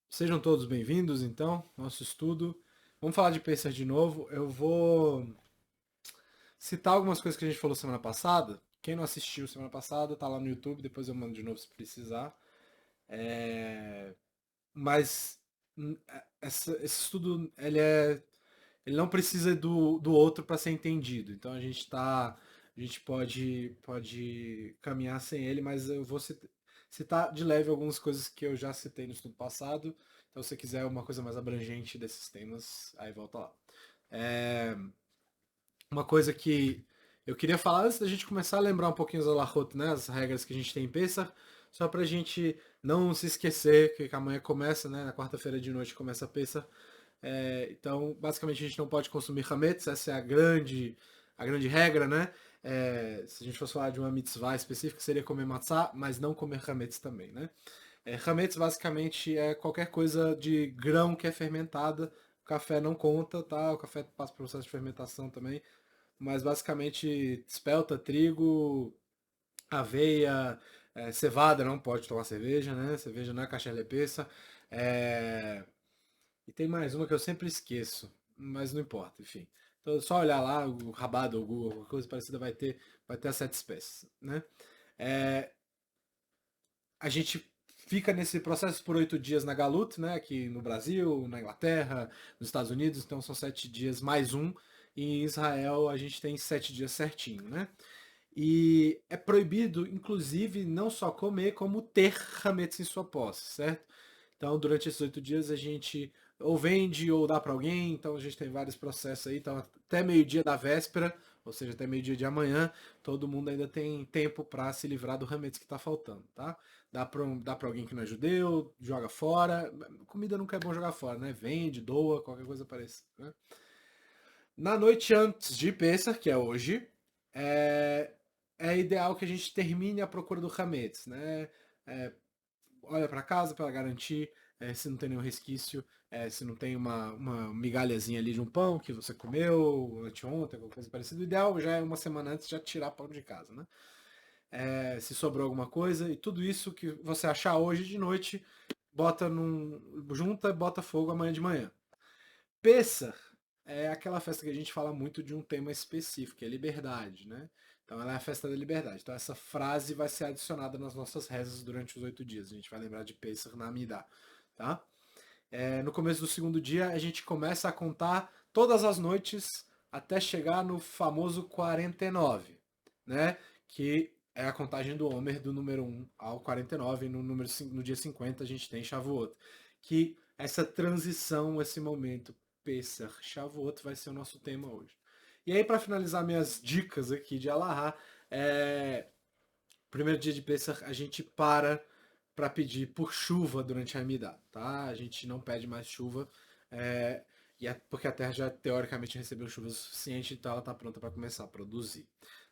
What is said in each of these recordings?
Sejam todos bem-vindos, então, ao nosso estudo. Vamos falar de Pacers de novo. Eu vou citar algumas coisas que a gente falou semana passada. Quem não assistiu semana passada, tá lá no YouTube, depois eu mando de novo se precisar. Mas esse estudo, ele não precisa do outro para ser entendido. Então a gente pode caminhar sem ele, mas eu vou citar de leve algumas coisas que eu já citei no estudo passado. Então, se você quiser uma coisa mais abrangente desses temas, aí volta lá. É, uma coisa que eu queria falar antes da gente começar a lembrar um pouquinho as alahot, né, as regras que a gente tem em Pesach, só pra gente não se esquecer que amanhã começa, né, na quarta-feira de noite começa a Pesach. Então, basicamente, a gente não pode consumir hametz, essa é a grande regra, né? Se a gente fosse falar de uma mitzvah específica, seria comer matzah, mas não comer hametz também, né? Hametz basicamente é qualquer coisa de grão que é fermentada. O café não conta, tá? O café passa por processo de fermentação também. Mas basicamente, espelta, trigo, aveia, cevada, não pode tomar cerveja, né? Cerveja não é caché lepeza. É, e tem mais uma que eu sempre esqueço, mas não importa, enfim. Então, é só olhar lá, o Rabado, o Google, alguma coisa parecida vai ter as sete espécies, né? É, a gente fica nesse processo por 8 dias na Galut, né? Aqui no Brasil, na Inglaterra, nos Estados Unidos, então são 7 dias mais um. E em Israel a gente tem 7 dias certinho, né? E é proibido, inclusive, não só comer, como ter hametz em sua posse, certo? Então, durante esses 8 dias, a gente ou vende ou dá para alguém. Então, a gente tem vários processos aí. Então, até meio-dia da véspera, ou seja, até meio-dia de amanhã, todo mundo ainda tem tempo para se livrar do hametz que está faltando, tá? Dá para alguém que não é judeu, joga fora. Comida nunca é bom jogar fora, né? Vende, doa, qualquer coisa parecida, né? Na noite antes de Pessah, que é hoje, é, é ideal que a gente termine a procura do Hametz, né? É, olha para casa para garantir se não tem nenhum resquício, se não tem uma migalhazinha ali de um pão que você comeu anteontem, alguma coisa parecida. O ideal já é uma semana antes já tirar pão de casa, né? Se sobrou alguma coisa e tudo isso que você achar hoje de noite, junta e bota fogo amanhã de manhã. Pessah é aquela festa que a gente fala muito de um tema específico, que é liberdade, né? Então ela é a festa da liberdade. Então essa frase vai ser adicionada nas nossas rezas durante os 8 dias. A gente vai lembrar de Pesach na Amidah, tá? No começo do segundo dia a gente começa a contar todas as noites até chegar no famoso 49, né? Que é a contagem do Homer do número 1 ao 49. No dia 50 a gente tem Shavuot. Que essa transição, esse momento Pesach, Shavuot vai ser o nosso tema hoje. E aí, para finalizar minhas dicas aqui de Alahá, primeiro dia de Pesach a gente para pedir por chuva durante a Amidah, tá? A gente não pede mais chuva, é, porque a Terra já teoricamente recebeu chuva suficiente, então ela está pronta para começar a produzir,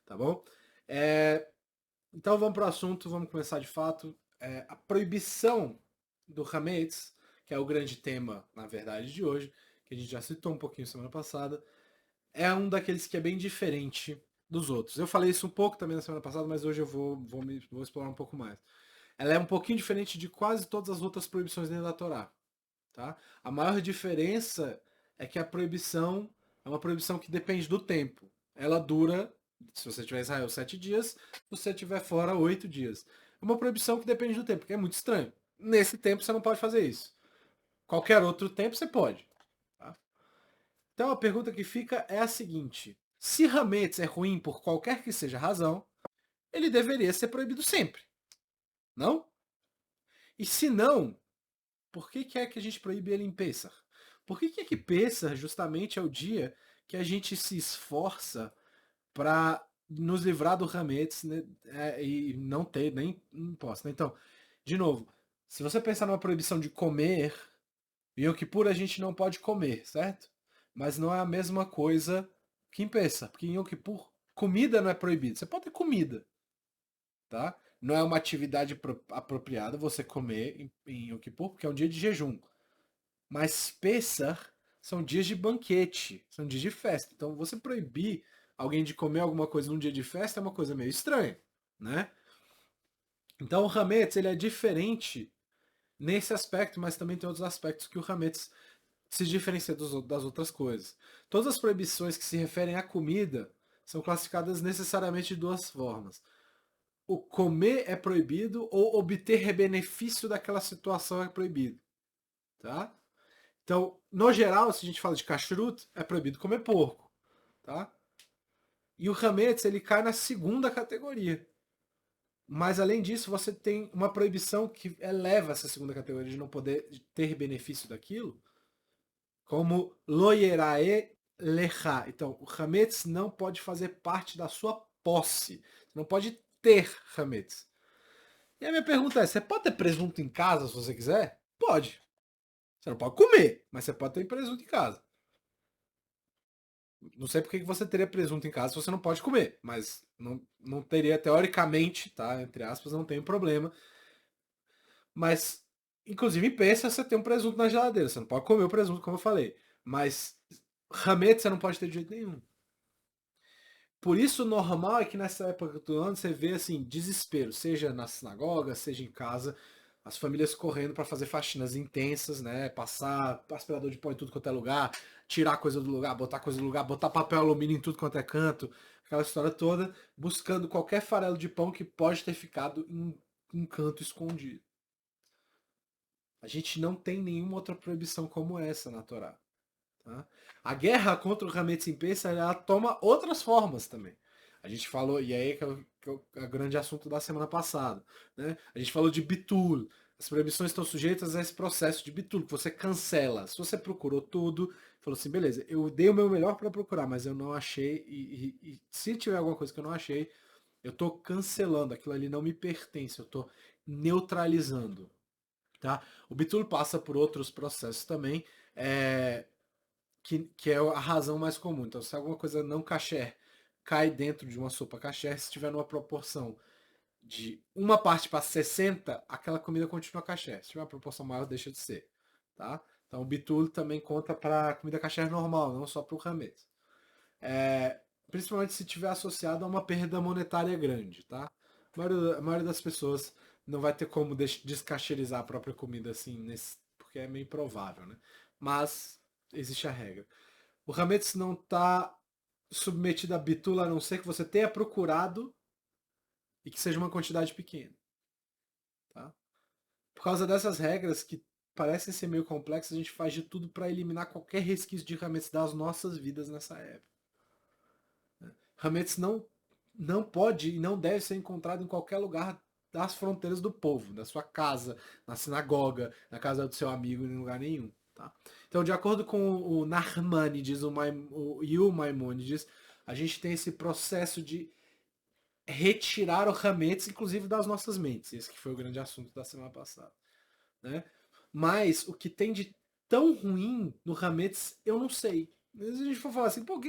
tá bom? É, então vamos para o assunto, vamos começar de fato. A proibição do Hametz, que é o grande tema, na verdade, de hoje, que a gente já citou um pouquinho semana passada, é um daqueles que é bem diferente dos outros. Eu falei isso um pouco também na semana passada, mas hoje eu vou explorar um pouco mais. Ela é um pouquinho diferente de quase todas as outras proibições dentro da Torá. Tá? A maior diferença é que a proibição é uma proibição que depende do tempo. Ela dura, se você estiver em Israel, 7 dias, se você estiver fora, 8 dias. É uma proibição que depende do tempo, que é muito estranho. Nesse tempo você não pode fazer isso. Qualquer outro tempo você pode. Tá? Então a pergunta que fica é a seguinte: se Hametz é ruim por qualquer que seja a razão, ele deveria ser proibido sempre, não? E se não, por que é que a gente proíbe ele em Pessah? Por que é que Pessah justamente é o dia que a gente se esforça para nos livrar do Hametz, né, e não ter nem imposto, né? Então, de novo, se você pensar numa proibição de comer, em Yom Kippur a gente não pode comer, certo? Mas não é a mesma coisa que em Pessah, porque em Yom Kippur comida não é proibida. Você pode ter comida, tá? Não é uma atividade apropriada você comer em Yom Kippur, porque é um dia de jejum. Mas Pessah são dias de banquete, são dias de festa. Então você proibir alguém de comer alguma coisa num dia de festa é uma coisa meio estranha, né? Então o Hametz ele é diferente nesse aspecto, mas também tem outros aspectos que o Hametz se diferencia das outras coisas. Todas as proibições que se referem à comida são classificadas necessariamente de duas formas. O comer é proibido ou obter benefício daquela situação é proibido, tá? Então, no geral, se a gente fala de kashrut, é proibido comer porco, tá? E o hametz, ele cai na segunda categoria. Mas, além disso, você tem uma proibição que eleva essa segunda categoria de não poder ter benefício daquilo, como lo yerae lecha. Então, o hametz não pode fazer parte da sua posse. Você não pode ter hametz. E a minha pergunta é, você pode ter presunto em casa se você quiser? Pode. Você não pode comer, mas você pode ter presunto em casa. Não sei porque que você teria presunto em casa se você não pode comer, mas não teria, teoricamente, tá? Entre aspas, não tem problema. Mas, inclusive, pensa você tem um presunto na geladeira. Você não pode comer o presunto, como eu falei. Mas, hametz você não pode ter de jeito nenhum. Por isso, o normal é que nessa época do ano você vê assim, desespero, seja na sinagoga, seja em casa, as famílias correndo para fazer faxinas intensas, né? Passar aspirador de pó em tudo quanto é lugar, tirar coisa do lugar, botar coisa do lugar, botar papel alumínio em tudo quanto é canto, aquela história toda, buscando qualquer farelo de pão que pode ter ficado em um canto escondido. A gente não tem nenhuma outra proibição como essa na Torá. Tá? A guerra contra o Hametz em Pessah, ela toma outras formas também. A gente falou, e aí que é o grande assunto da semana passada. Né? A gente falou de bitul. As proibições estão sujeitas a esse processo de bitul, que você cancela. Se você procurou tudo, falou assim, beleza, eu dei o meu melhor para procurar, mas eu não achei, e se tiver alguma coisa que eu não achei, eu estou cancelando, aquilo ali não me pertence, eu estou neutralizando. Tá? O bitul passa por outros processos também. É, que é a razão mais comum. Então, se alguma coisa não kasher cai dentro de uma sopa kasher, se tiver numa proporção de uma parte para 60, aquela comida continua kasher. Se tiver uma proporção maior, deixa de ser. Tá? Então, o bitul também conta para comida kasher normal, não só para o hametz. Principalmente se tiver associado a uma perda monetária grande. Tá? A maioria das pessoas não vai ter como descacherizar a própria comida assim, porque é meio improvável. Né? Mas existe a regra. O Hametz não está submetido a bitula, a não ser que você tenha procurado e que seja uma quantidade pequena. Tá? Por causa dessas regras que parecem ser meio complexas, a gente faz de tudo para eliminar qualquer resquício de Hametz das nossas vidas nessa época. Hametz não pode e não deve ser encontrado em qualquer lugar das fronteiras do povo, da sua casa, na sinagoga, na casa do seu amigo, em lugar nenhum. Tá? Então, de acordo com o Narmanides e o Maimonides, a gente tem esse processo de retirar o Hametz, inclusive das nossas mentes. Esse que foi o grande assunto da semana passada. Né? Mas o que tem de tão ruim no Hametz, eu não sei. Se a gente for falar assim, pô,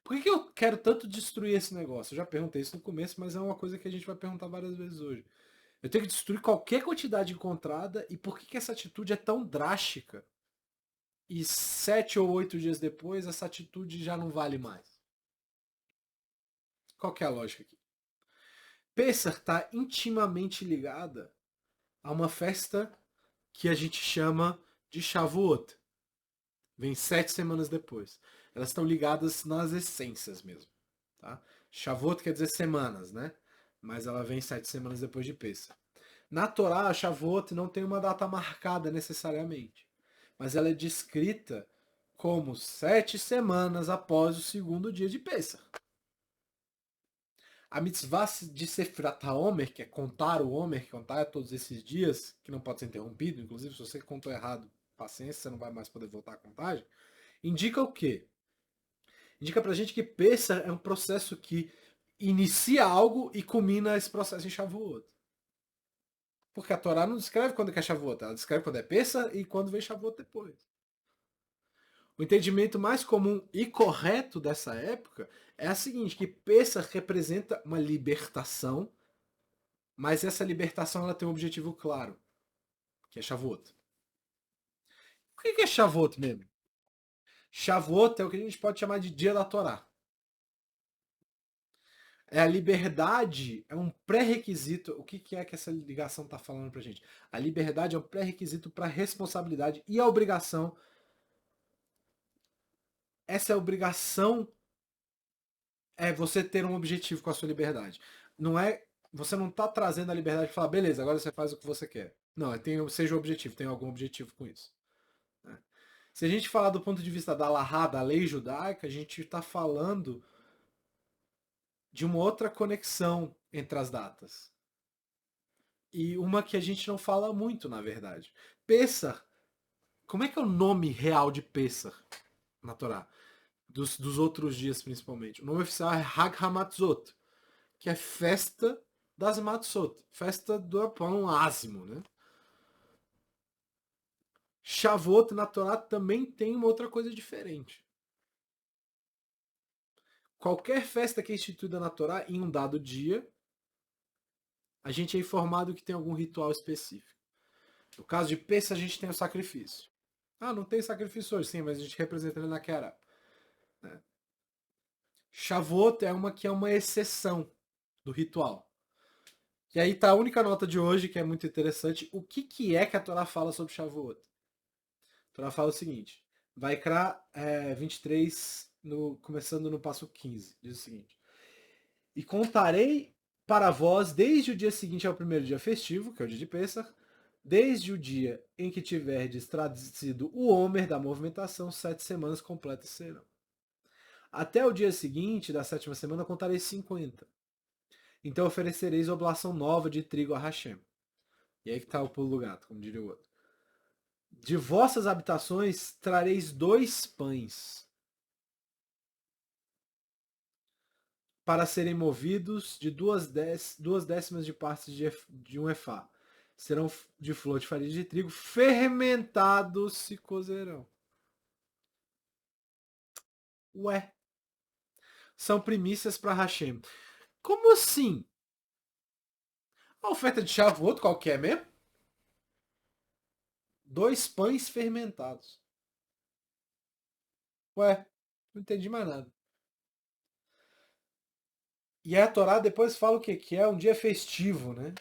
por que eu quero tanto destruir esse negócio? Eu já perguntei isso no começo, mas é uma coisa que a gente vai perguntar várias vezes hoje. Eu tenho que destruir qualquer quantidade encontrada e por que essa atitude é tão drástica? E 7 ou 8 dias depois, essa atitude já não vale mais. Qual que é a lógica aqui? Pessah está intimamente ligada a uma festa que a gente chama de Shavuot. Vem 7 semanas depois. Elas estão ligadas nas essências mesmo. Tá? Shavuot quer dizer semanas, né? Mas ela vem 7 semanas depois de Pessah. Na Torá, a Shavuot não tem uma data marcada necessariamente. Mas ela é descrita como 7 semanas após o segundo dia de Pessah. A mitzvah de Sefirat HaOmer, que é contar o Omer, contar todos esses dias, que não pode ser interrompido, inclusive se você contou errado, paciência, você não vai mais poder voltar à contagem, indica o quê? Indica pra gente que Pessah é um processo que inicia algo e culmina esse processo em Shavuot. Porque a Torá não descreve quando é Shavuot, ela descreve quando é Pessah e quando vem Shavuot depois. O entendimento mais comum e correto dessa época é a seguinte, que Pessah representa uma libertação, mas essa libertação ela tem um objetivo claro, que é Shavuot. O que é Shavuot mesmo? Shavuot é o que a gente pode chamar de Dia da Torá. É a liberdade, é um pré-requisito. O que é que essa ligação está falando pra gente? A liberdade é um pré-requisito para a responsabilidade e a obrigação. Essa é a obrigação, é você ter um objetivo com a sua liberdade. Não é, você não está trazendo a liberdade e falar, beleza, agora você faz o que você quer. Não, seja o objetivo, tem algum objetivo com isso. Né? Se a gente falar do ponto de vista da Lahá, da lei judaica, a gente está falando de uma outra conexão entre as datas. E uma que a gente não fala muito, na verdade. Pessah, como é que é o nome real de Pessah na Torá? Dos outros dias, principalmente. O nome oficial é Hag HaMatzot, que é festa das Matzot, festa do pão ázimo, né? Shavuot na Torá também tem uma outra coisa diferente. Qualquer festa que é instituída na Torá, em um dado dia, a gente é informado que tem algum ritual específico. No caso de Pessah, a gente tem o sacrifício. Ah, não tem sacrifício hoje, sim, mas a gente representa ele naquela. Né? Shavuot é uma que é uma exceção do ritual. E aí tá a única nota de hoje, que é muito interessante. O que é que a Torá fala sobre Shavuot? A Torá fala o seguinte. Vaikra 23, começando no passo 15, diz o seguinte. E contarei para vós desde o dia seguinte ao primeiro dia festivo, que é o dia de Pêssar, desde o dia em que tiverdes trazido o Homer da movimentação, 7 semanas completas serão. Até o dia seguinte da 7ª semana contarei 50. Então oferecereis oblação nova de trigo a Hashem. E aí que está o pulo do gato, como diria o outro. De vossas habitações trareis 2 pães para serem movidos de 2/10 de partes de um efá. Serão de flor de farinha de trigo, fermentados se cozerão. Ué, são primícias para Hashem. Como assim? A oferta de Shavuot qual que é mesmo? 2 pães fermentados. Ué, não entendi mais nada. E a Torá depois fala o quê? Que é um dia festivo, né?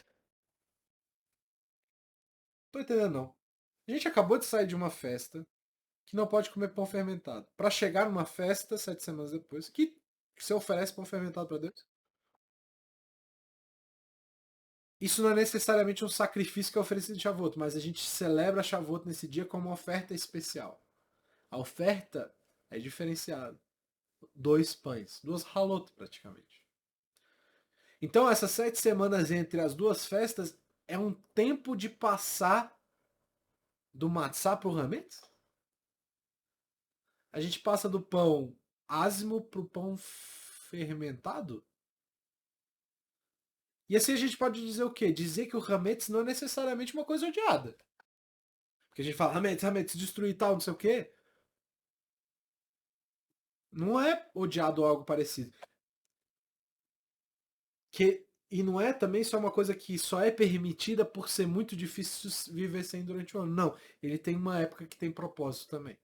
Tô entendendo não. A gente acabou de sair de uma festa que não pode comer pão fermentado. Para chegar numa festa 7 semanas depois, que você oferece pão fermentado para Deus. Isso não é necessariamente um sacrifício que é oferecido em Shavuot, mas a gente celebra Shavuot nesse dia como uma oferta especial. A oferta é diferenciada. 2 pães, 2 halot praticamente. Então essas 7 semanas entre as duas festas é um tempo de passar do matzá para o hametz? A gente passa do pão ázimo para o pão fermentado? E assim a gente pode dizer o quê? Dizer que o hametz não é necessariamente uma coisa odiada. Porque a gente fala, hametz, hametz, destruir tal, não sei o quê. Não é odiado ou algo parecido. E não é também só uma coisa que só é permitida por ser muito difícil viver sem durante o ano. Não, ele tem uma época que tem propósito também.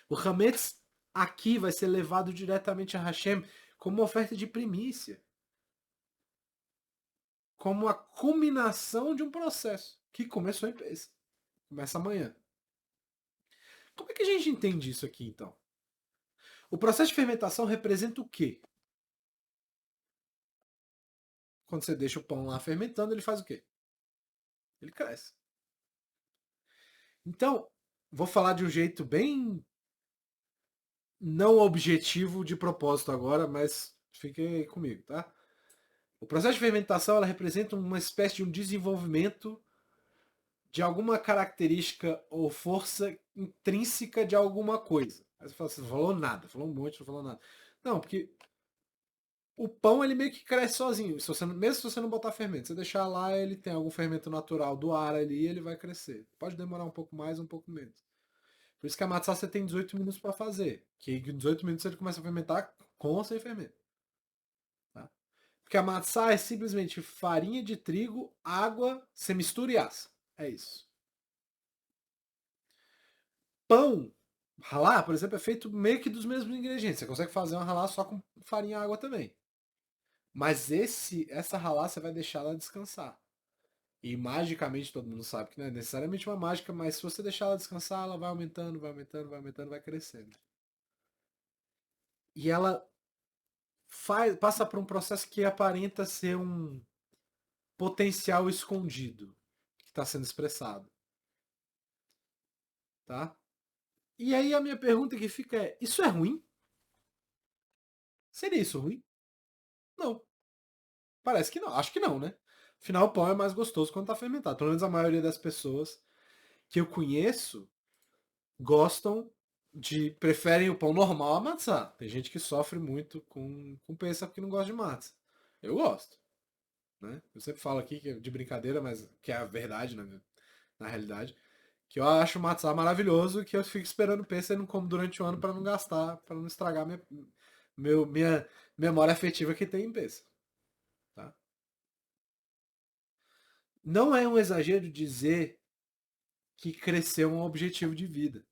O Hametz aqui vai ser levado diretamente a Hashem como uma oferta de primícia. Como a culminação de um processo que começou em Pêssar. Começa amanhã. Como é que a gente entende isso aqui, então? O processo de fermentação representa o quê? Quando você deixa o pão lá fermentando, ele faz o quê? Ele cresce. Então, vou falar de um jeito bem não objetivo de propósito agora, mas fique comigo, tá? O processo de fermentação ela representa uma espécie de um desenvolvimento de alguma característica ou força intrínseca de alguma coisa. Aí você fala assim, não falou nada, falou um monte, não falou nada. Não, porque o pão ele meio que cresce sozinho. Se você, mesmo se você não botar fermento, você deixar lá, ele tem algum fermento natural do ar ali, ele vai crescer. Pode demorar um pouco mais, um pouco menos. Por isso que a matzá você tem 18 minutos para fazer. Que em 18 minutos ele começa a fermentar com ou sem fermento. Tá? Porque a matzá é simplesmente farinha de trigo, água, você mistura e assa. É isso. Pão, ralar, por exemplo, é feito meio que dos mesmos ingredientes. Você consegue fazer um ralar só com farinha e água também. Mas essa ralá você vai deixar ela descansar. E magicamente todo mundo sabe que não é necessariamente uma mágica, mas se você deixar ela descansar, ela vai aumentando, vai aumentando, vai aumentando, vai crescendo. E ela passa por um processo que aparenta ser um potencial escondido que está sendo expressado, tá? E aí a minha pergunta que fica é: isso é ruim? Seria isso ruim? Não. Parece que não. Acho que não, né? Afinal, o pão é mais gostoso quando tá fermentado. Pelo menos a maioria das pessoas que eu conheço gostam preferem o pão normal a matzá. Tem gente que sofre muito com pensa porque não gosta de matzá. Eu gosto, né? Eu sempre falo aqui que de brincadeira, mas que é a verdade na realidade, que eu acho o matzá maravilhoso, que eu fico esperando pensa e não como durante o ano para não gastar, para não estragar minha memória afetiva que tem em pensa, tá? Não é um exagero dizer que crescer é um objetivo de vida.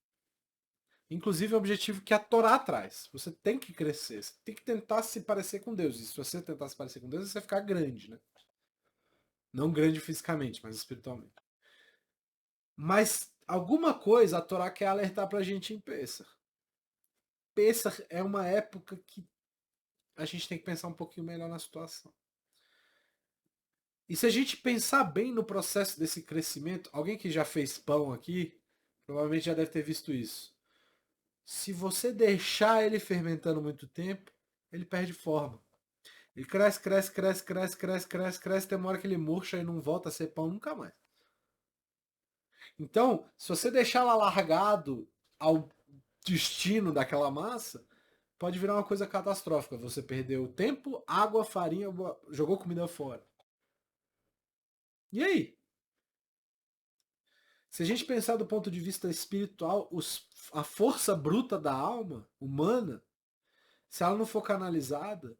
Inclusive é um objetivo que a Torá traz. Você tem que crescer, você tem que tentar se parecer com Deus. E se você tentar se parecer com Deus, você vai ficar grande, né? Não grande fisicamente, mas espiritualmente. Mas alguma coisa a Torá quer alertar pra gente em Pessah. Pessah é uma época que a gente tem que pensar um pouquinho melhor na situação. E se a gente pensar bem no processo desse crescimento, alguém que já fez pão aqui, provavelmente já deve ter visto isso. Se você deixar ele fermentando muito tempo, ele perde forma. Ele cresce, cresce, cresce, cresce, cresce, cresce, cresce, tem uma hora que ele murcha e não volta a ser pão nunca mais. Então, se você deixar ela largado ao destino daquela massa, pode virar uma coisa catastrófica. Você perdeu tempo, água, farinha, jogou comida fora. E aí? Se a gente pensar do ponto de vista espiritual, a força bruta da alma humana, se ela não for canalizada,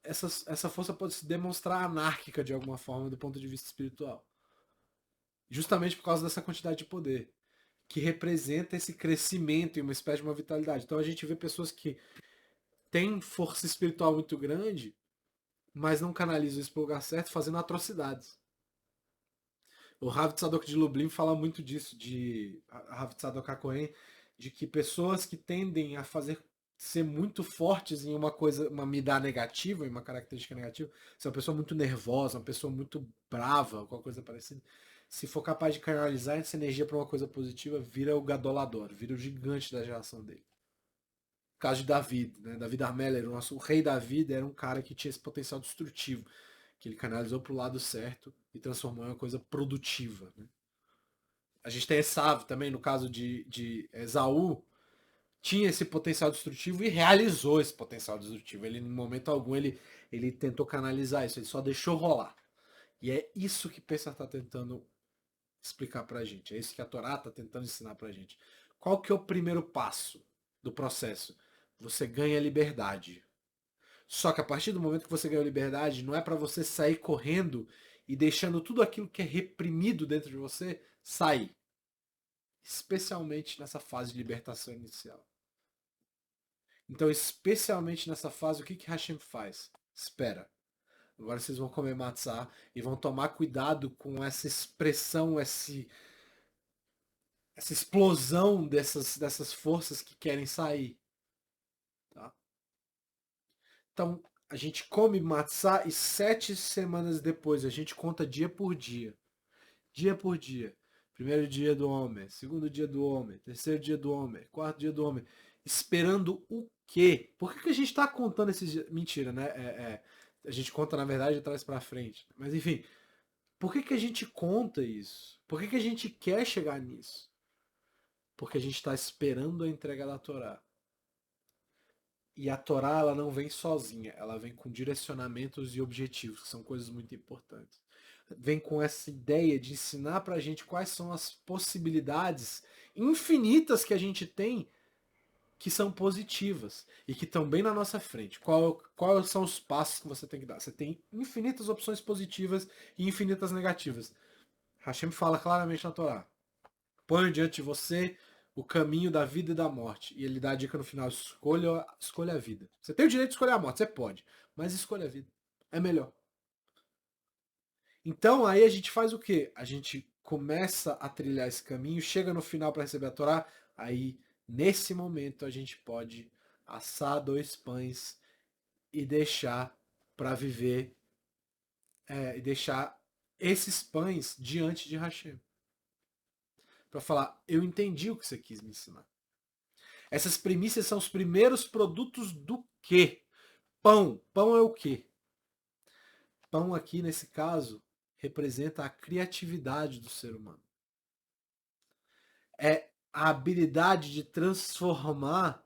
essa força pode se demonstrar anárquica de alguma forma do ponto de vista espiritual. Justamente por causa dessa quantidade de poder, que representa esse crescimento e uma espécie de uma vitalidade. Então a gente vê pessoas que têm força espiritual muito grande, mas não canalizam isso para o lugar certo, fazendo atrocidades. O Rav Tzadok de Lublin fala muito disso, de Rav Tzadok HaKohen, de que pessoas que tendem a fazer ser muito fortes em uma coisa, uma midá negativa, em uma característica negativa, se é uma pessoa muito nervosa, uma pessoa muito brava, alguma coisa parecida, se for capaz de canalizar essa energia para uma coisa positiva, vira o Gadolador, vira o gigante da geração dele. O caso de David, né? David Armeller, o rei David era um cara que tinha esse potencial destrutivo, que ele canalizou para o lado certo e transformou em uma coisa produtiva. Né? A gente tem Esav também, no caso de Esaú, tinha esse potencial destrutivo e realizou esse potencial destrutivo. Ele, em momento algum, ele tentou canalizar isso, ele só deixou rolar. E é isso que Pesach está tentando explicar pra gente. É isso que a Torá está tentando ensinar pra gente. Qual que é o primeiro passo do processo? Você ganha liberdade. Só que a partir do momento que você ganhou liberdade, não é para você sair correndo e deixando tudo aquilo que é reprimido dentro de você sair. Especialmente nessa fase de libertação inicial. Então, especialmente nessa fase, o que Hashem faz? Espera. Agora vocês vão comer matzah e vão tomar cuidado com essa expressão, essa explosão dessas forças que querem sair. Tá? Então, a gente come matzah e 7 semanas depois, a gente conta dia por dia. Dia por dia. Primeiro dia do homem, segundo dia do homem, terceiro dia do homem, quarto dia do homem. Esperando o quê? Por que a gente está contando esses dias? Mentira, né? A gente conta, na verdade, de trás para frente. Mas enfim, por que a gente conta isso? Por que a gente quer chegar nisso? Porque a gente está esperando a entrega da Torá. E a Torá, ela não vem sozinha, ela vem com direcionamentos e objetivos, que são coisas muito importantes. Vem com essa ideia de ensinar pra gente quais são as possibilidades infinitas que a gente tem que são positivas e que estão bem na nossa frente. Quais são os passos que você tem que dar? Você tem infinitas opções positivas e infinitas negativas. Hashem fala claramente na Torá. Põe diante de você o caminho da vida e da morte. E ele dá a dica no final: escolha a vida. Você tem o direito de escolher a morte, você pode, mas escolha a vida. É melhor. Então aí a gente faz o quê? A gente começa a trilhar esse caminho, chega no final para receber a Torá, aí nesse momento a gente pode assar 2 pães e deixar para viver, e deixar esses pães diante de Hashem. Para falar, eu entendi o que você quis me ensinar. Essas primícias são os primeiros produtos do quê? Pão. Pão é o quê? Pão aqui, nesse caso, representa a criatividade do ser humano. É a habilidade de transformar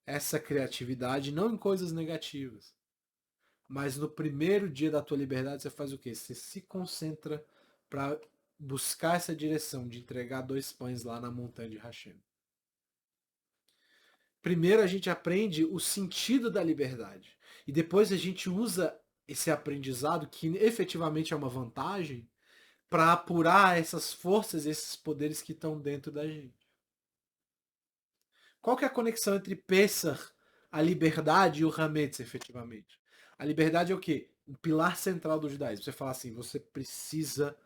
essa criatividade não em coisas negativas. Mas no primeiro dia da tua liberdade você faz o quê? Você se concentra para buscar essa direção de entregar 2 pães lá na montanha de Hashem. Primeiro a gente aprende o sentido da liberdade. E depois a gente usa esse aprendizado, que efetivamente é uma vantagem, para apurar essas forças, esses poderes que estão dentro da gente. Qual que é a conexão entre Pessah, a liberdade e o Hametz, efetivamente? A liberdade é o quê? Um pilar central do judaísmo. Você fala assim, você precisa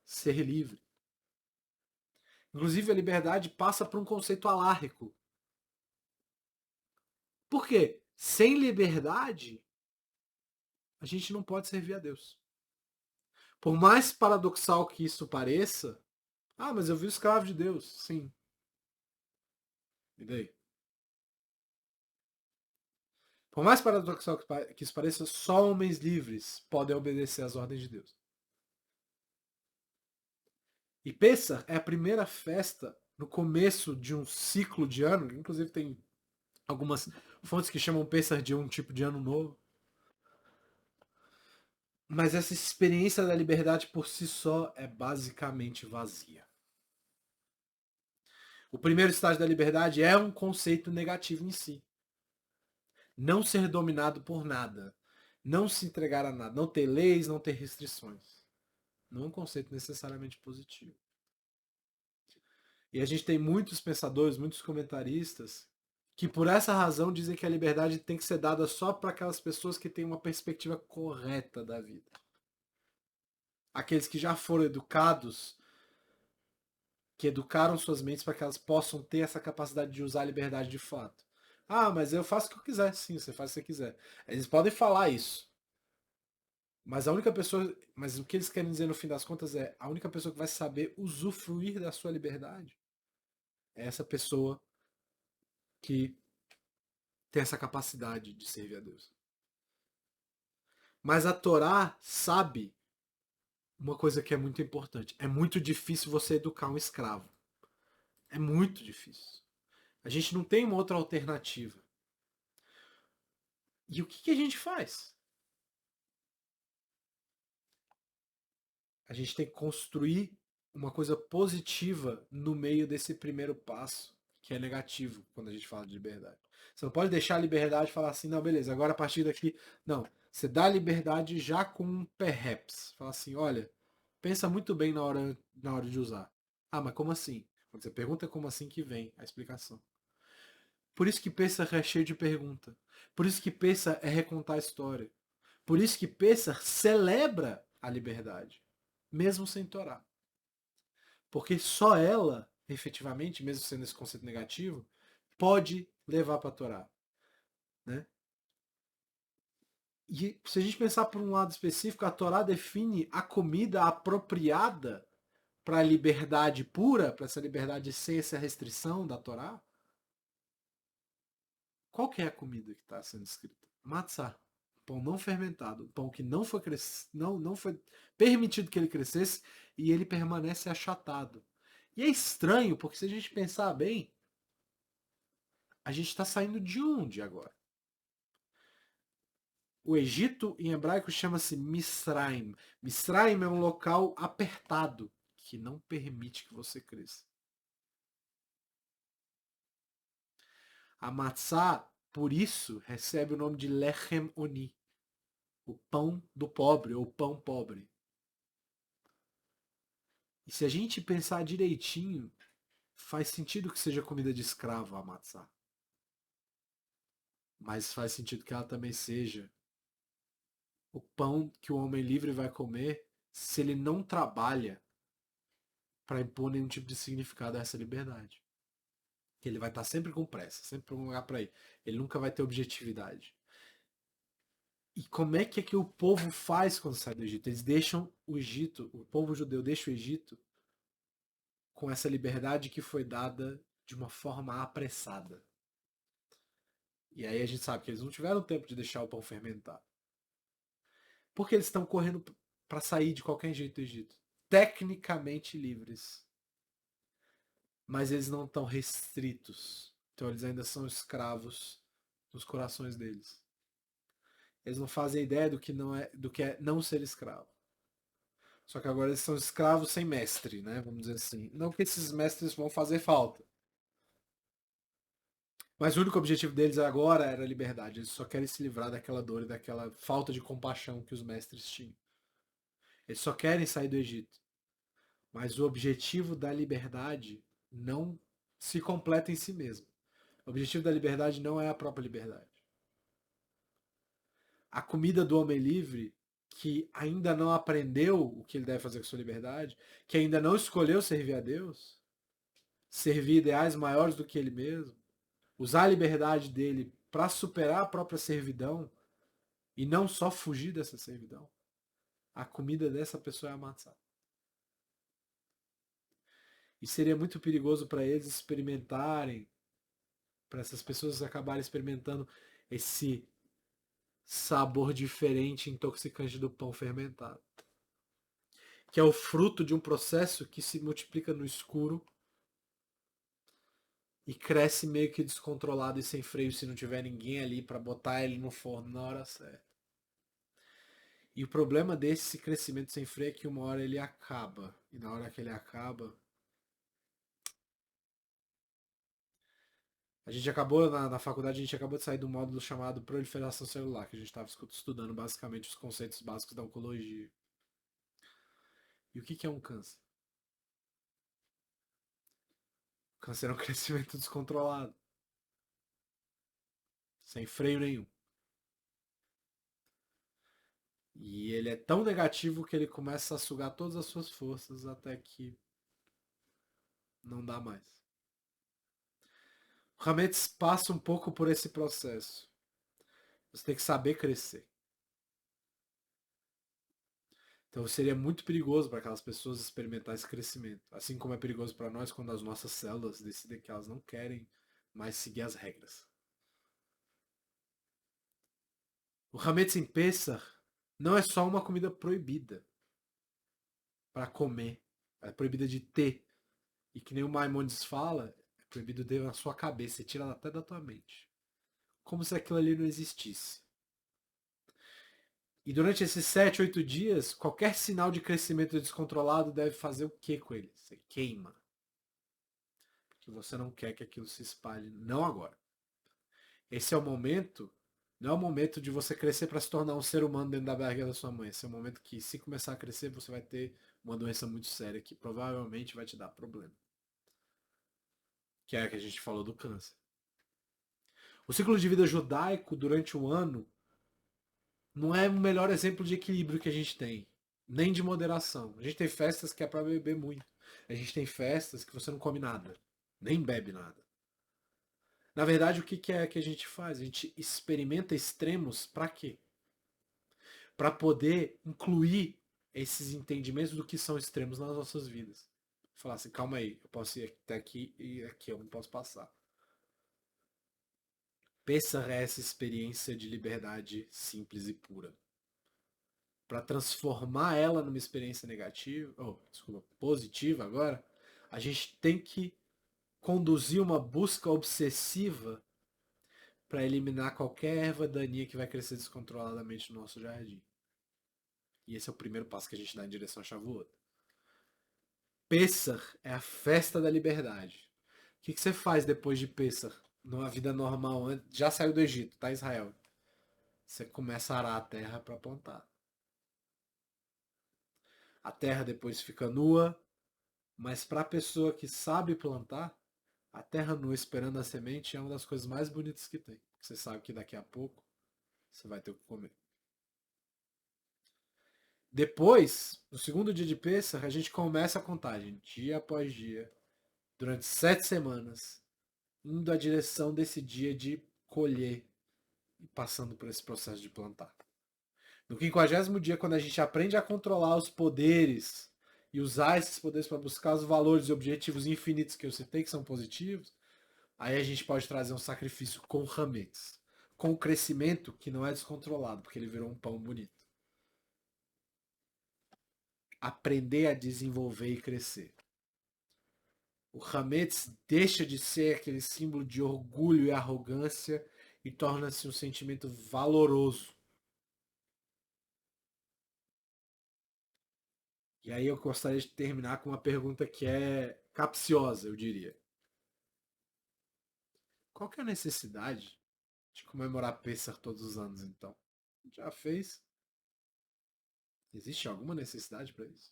ser livre. Inclusive, a liberdade passa por um conceito alárrico. Por quê? Sem liberdade, a gente não pode servir a Deus. Por mais paradoxal que isso pareça, mas eu vi o escravo de Deus. Sim. E daí? Por mais paradoxal que isso pareça, só homens livres podem obedecer às ordens de Deus. E Pessah é a primeira festa no começo de um ciclo de ano, inclusive tem algumas fontes que chamam Pessah de um tipo de ano novo. Mas essa experiência da liberdade por si só é basicamente vazia. O primeiro estágio da liberdade é um conceito negativo em si. Não ser dominado por nada. Não se entregar a nada. Não ter leis, não ter restrições. Não é um conceito necessariamente positivo. E a gente tem muitos pensadores, muitos comentaristas, que por essa razão dizem que a liberdade tem que ser dada só para aquelas pessoas que têm uma perspectiva correta da vida. Aqueles que já foram educados, que educaram suas mentes para que elas possam ter essa capacidade de usar a liberdade de fato. Mas eu faço o que eu quiser. Sim, você faz o que você quiser. Eles podem falar isso. Mas a única pessoa. Mas o que eles querem dizer no fim das contas é a única pessoa que vai saber usufruir da sua liberdade é essa pessoa que tem essa capacidade de servir a Deus. Mas a Torá sabe uma coisa que é muito importante. É muito difícil você educar um escravo. É muito difícil. A gente não tem uma outra alternativa. E o que a gente faz? A gente tem que construir uma coisa positiva no meio desse primeiro passo, que é negativo quando a gente fala de liberdade. Você não pode deixar a liberdade e falar assim, não, beleza, agora a partir daqui. Não. Você dá a liberdade já com um perhaps. Fala assim, olha, pensa muito bem na hora de usar. Mas como assim? Quando você pergunta como assim que vem a explicação. Por isso que Pessah é cheio de pergunta. Por isso que Pessah é recontar a história. Por isso que Pessah celebra a liberdade, mesmo sem Torá. Porque só ela, efetivamente, mesmo sendo esse conceito negativo, pode levar para a Torá. Né? E se a gente pensar por um lado específico, a Torá define a comida apropriada para a liberdade pura, para essa liberdade sem essa restrição da Torá. Qual que é a comida que está sendo escrita? Matzah. Pão não fermentado. Pão que não foi permitido que ele crescesse e ele permanece achatado. E é estranho, porque se a gente pensar bem, a gente está saindo de onde agora? O Egito, em hebraico, chama-se Misraim. Misraim é um local apertado, que não permite que você cresça. A matzá, por isso, recebe o nome de Lechem Oni, o pão do pobre, ou pão pobre. E se a gente pensar direitinho, Faz sentido que seja comida de escravo a matzá, mas faz sentido que ela também seja o pão que o homem livre vai comer se ele não trabalha para impor nenhum tipo de significado a essa liberdade. Que ele vai estar sempre com pressa, sempre para um lugar para ir. Ele nunca vai ter objetividade. E como é que o povo faz quando sai do Egito? Eles deixam o Egito, o povo judeu deixa o Egito com essa liberdade que foi dada de uma forma apressada. E aí a gente sabe que eles não tiveram tempo de deixar o pão fermentar. Porque eles estão correndo para sair de qualquer jeito do Egito. Tecnicamente livres. Mas eles não estão restritos. Então eles ainda são escravos nos corações deles. Eles não fazem ideia do que é não ser escravo. Só que agora eles são escravos sem mestre, né? Vamos dizer assim. Não que esses mestres vão fazer falta. Mas o único objetivo deles agora era a liberdade. Eles só querem se livrar daquela dor e daquela falta de compaixão que os mestres tinham. Eles só querem sair do Egito. Mas o objetivo da liberdade não se completa em si mesmo. O objetivo da liberdade não é a própria liberdade. A comida do homem livre, que ainda não aprendeu o que ele deve fazer com sua liberdade, que ainda não escolheu servir a Deus, servir ideais maiores do que ele mesmo, usar a liberdade dele para superar a própria servidão e não só fugir dessa servidão. A comida dessa pessoa é a matzá. E seria muito perigoso para eles experimentarem, para essas pessoas acabarem experimentando esse sabor diferente, intoxicante do pão fermentado. Que é o fruto de um processo que se multiplica no escuro e cresce meio que descontrolado e sem freio se não tiver ninguém ali para botar ele no forno na hora certa. E o problema desse crescimento sem freio é que uma hora ele acaba. E na hora que ele acaba, a gente acabou, na faculdade, a gente acabou de sair do módulo chamado proliferação celular, que a gente estava estudando basicamente os conceitos básicos da oncologia. E o que é um câncer? O câncer é um crescimento descontrolado, sem freio nenhum. E ele é tão negativo que ele começa a sugar todas as suas forças até que não dá mais. O Hametz passa um pouco por esse processo. Você tem que saber crescer. Então seria muito perigoso para aquelas pessoas experimentar esse crescimento. Assim como é perigoso para nós quando as nossas células decidem que elas não querem mais seguir as regras. O Hametz em Pessah não é só uma comida proibida para comer. É proibida de ter. E que nem o Maimonides fala, é proibido ter na sua cabeça. Você tira ela até da tua mente. Como se aquilo ali não existisse. E durante esses 7, 8 dias, qualquer sinal de crescimento descontrolado deve fazer o que com ele? Você queima. Porque você não quer que aquilo se espalhe. Não agora. Esse é o momento. Não é o momento de você crescer para se tornar um ser humano dentro da barriga da sua mãe. Esse é o momento que, se começar a crescer, você vai ter uma doença muito séria que provavelmente vai te dar problema. Que é a que a gente falou do câncer. O ciclo de vida judaico durante o ano não é o melhor exemplo de equilíbrio que a gente tem, nem de moderação. A gente tem festas que é para beber muito. A gente tem festas que você não come nada, nem bebe nada. Na verdade, o que é que a gente faz? A gente experimenta extremos para quê? Para poder incluir esses entendimentos do que são extremos nas nossas vidas. Falar assim, calma aí, eu posso ir até aqui e aqui eu não posso passar. Pensa essa experiência de liberdade simples e pura. Para transformar ela numa experiência negativa, desculpa, positiva agora, a gente tem que conduzir uma busca obsessiva para eliminar qualquer erva daninha que vai crescer descontroladamente no nosso jardim. E esse é o primeiro passo que a gente dá em direção a Shavuot. Pessah é a festa da liberdade. O que você faz depois de Pessah? Numa vida normal, já saiu do Egito, tá Israel. Você começa a arar a terra para plantar. A terra depois fica nua, Mas para a pessoa que sabe plantar, a terra nua esperando a semente é uma das coisas mais bonitas que tem. Você sabe que daqui a pouco você vai ter o que comer. Depois, no segundo dia de Pêssar, a gente começa a contagem, dia após dia, durante 7 semanas, indo à direção desse dia de colher e passando por esse processo de plantar. No 50º dia, quando a gente aprende a controlar os poderes e usar esses poderes para buscar os valores e objetivos infinitos que eu citei, que são positivos, aí a gente pode trazer um sacrifício com hametz, com o crescimento que não é descontrolado, porque ele virou um pão bonito. Aprender a desenvolver e crescer. O hametz deixa de ser aquele símbolo de orgulho e arrogância e torna-se um sentimento valoroso. E aí eu gostaria de terminar com uma pergunta que é capciosa, eu diria. Qual que é a necessidade de comemorar Pêssar todos os anos, então? Já fez? Existe alguma necessidade para isso?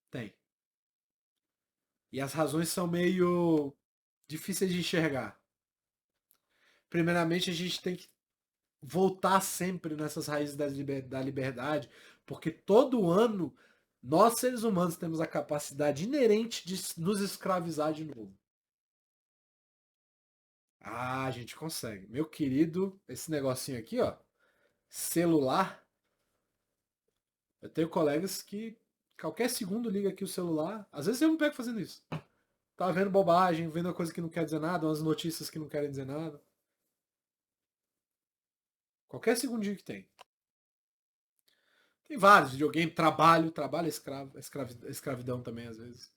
Tem. E as razões são meio difíceis de enxergar. Primeiramente, a gente tem que voltar sempre nessas raízes da liberdade, porque todo ano nós, seres humanos, temos a capacidade inerente de nos escravizar de novo. Ah, a gente consegue. Meu querido, esse negocinho aqui, ó, celular. Eu tenho colegas que qualquer segundo liga aqui o celular. Às vezes eu me pego fazendo isso. Tá vendo bobagem, vendo uma coisa que não quer dizer nada, umas notícias que não querem dizer nada. Qualquer segundinho que tem. Tem vários, videogame, trabalho é escravo, escravidão também às vezes.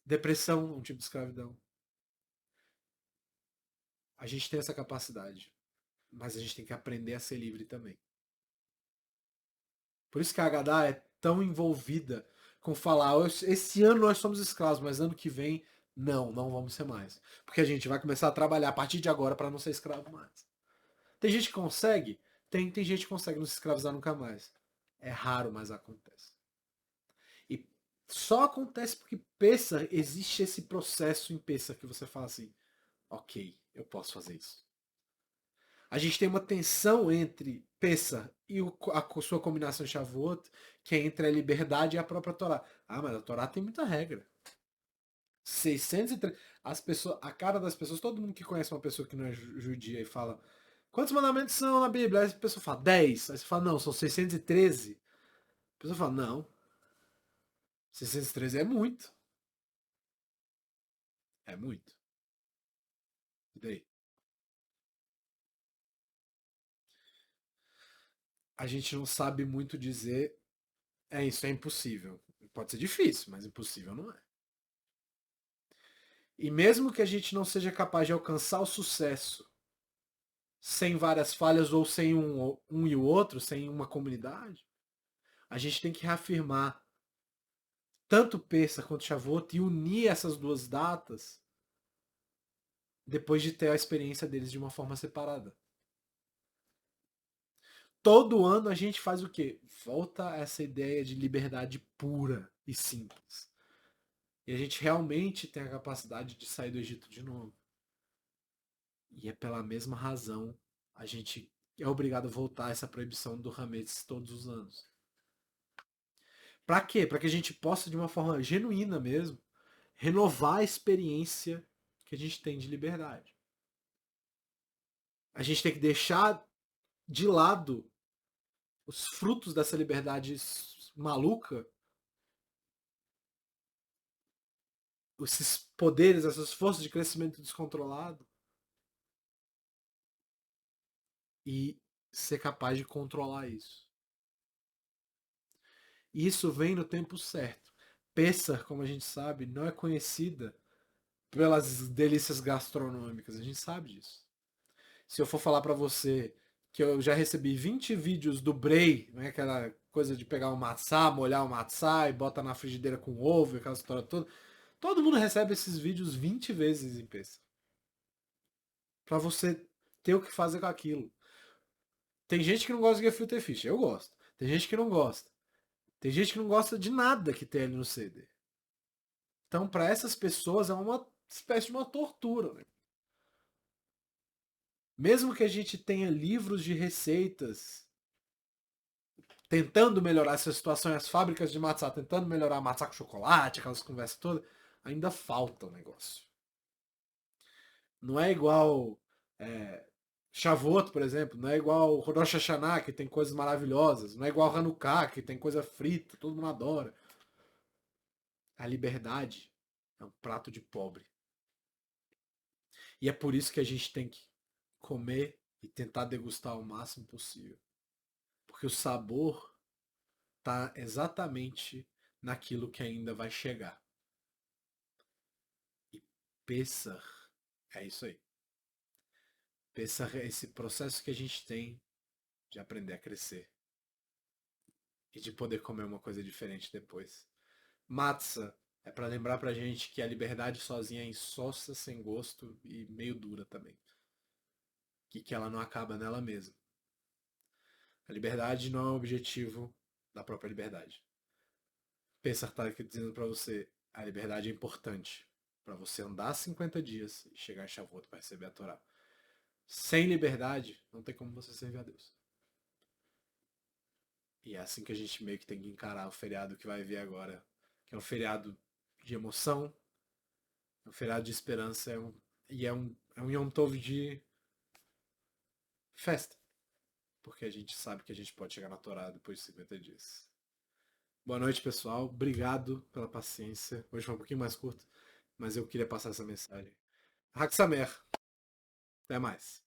Depressão é um tipo de escravidão. A gente tem essa capacidade, mas a gente tem que aprender a ser livre também. Por isso que a Agadá é tão envolvida com falar, esse ano nós somos escravos, mas ano que vem, não vamos ser mais. Porque a gente vai começar a trabalhar a partir de agora para não ser escravo mais. Tem gente que consegue? Tem gente que consegue não se escravizar nunca mais. É raro, mas acontece. E só acontece porque Pêssar, existe esse processo em Pêssar que você fala assim, ok, eu posso fazer isso. A gente tem uma tensão entre Pessah e a sua combinação de Shavuot, que é entre a liberdade e a própria Torá. Ah, mas a Torá tem muita regra. 603. As pessoas, a cara das pessoas, todo mundo que conhece uma pessoa que não é judia e fala quantos mandamentos são na Bíblia? Aí a pessoa fala 10. Aí você fala, não, são 613. A pessoa fala, não, 613 é muito. É muito. E daí? A gente não sabe muito dizer, é isso, é impossível. Pode ser difícil, mas impossível não é. E mesmo que a gente não seja capaz de alcançar o sucesso sem várias falhas ou sem um e o outro, sem uma comunidade, a gente tem que reafirmar tanto Pêssar quanto Shavuot e unir essas duas datas depois de ter a experiência deles de uma forma separada. Todo ano a gente faz o quê? Volta essa ideia de liberdade pura e simples. E a gente realmente tem a capacidade de sair do Egito de novo. E é pela mesma razão a gente é obrigado a voltar a essa proibição do Hametz todos os anos. Para quê? Para que a gente possa, de uma forma genuína mesmo, renovar a experiência que a gente tem de liberdade. A gente tem que deixar de lado os frutos dessa liberdade maluca, esses poderes, essas forças de crescimento descontrolado, e ser capaz de controlar isso. E isso vem no tempo certo. Pêssar, como a gente sabe, não é conhecida pelas delícias gastronômicas, a gente sabe disso. Se eu for falar para você que eu já recebi 20 vídeos do Bray, né, aquela coisa de pegar um matzá, molhar o matzá e bota na frigideira com ovo, aquela história toda, todo mundo recebe esses vídeos 20 vezes em Pêssar. Para você ter o que fazer com aquilo. Tem gente que não gosta de gefilte fish, eu gosto. Tem gente que não gosta. Tem gente que não gosta de nada que tem ali no CD. Então, para essas pessoas, é uma espécie de uma tortura. Né? Mesmo que a gente tenha livros de receitas tentando melhorar essa situação, e as fábricas de matzá tentando melhorar matzá com chocolate, aquelas conversas todas, ainda falta o negócio. Não é igual é, Shavuot, por exemplo, não é igual Rosh Hashanah, que tem coisas maravilhosas, não é igual Hanukkah, que tem coisa frita, todo mundo adora. A liberdade é um prato de pobre. E é por isso que a gente tem que comer e tentar degustar o máximo possível. Porque o sabor está exatamente naquilo que ainda vai chegar. E Pessah é isso aí. Pessah é esse processo que a gente tem de aprender a crescer. E de poder comer uma coisa diferente depois. Matzah é para lembrar pra gente que a liberdade sozinha é insossa, sem gosto e meio dura também. Que ela não acaba nela mesma. A liberdade não é o objetivo da própria liberdade. Pensar está aqui dizendo para você, a liberdade é importante para você andar 50 dias e chegar em Shavuot para receber a Torá. Sem liberdade, não tem como você servir a Deus. E é assim que a gente meio que tem que encarar o feriado que vai vir agora, que é um feriado de emoção, é um feriado de esperança, é um Yom Tov de festa. Porque a gente sabe que a gente pode chegar na Torá depois de 50 dias. Boa noite, pessoal. Obrigado pela paciência. Hoje foi um pouquinho mais curto, mas eu queria passar essa mensagem. Haksamer. Até mais.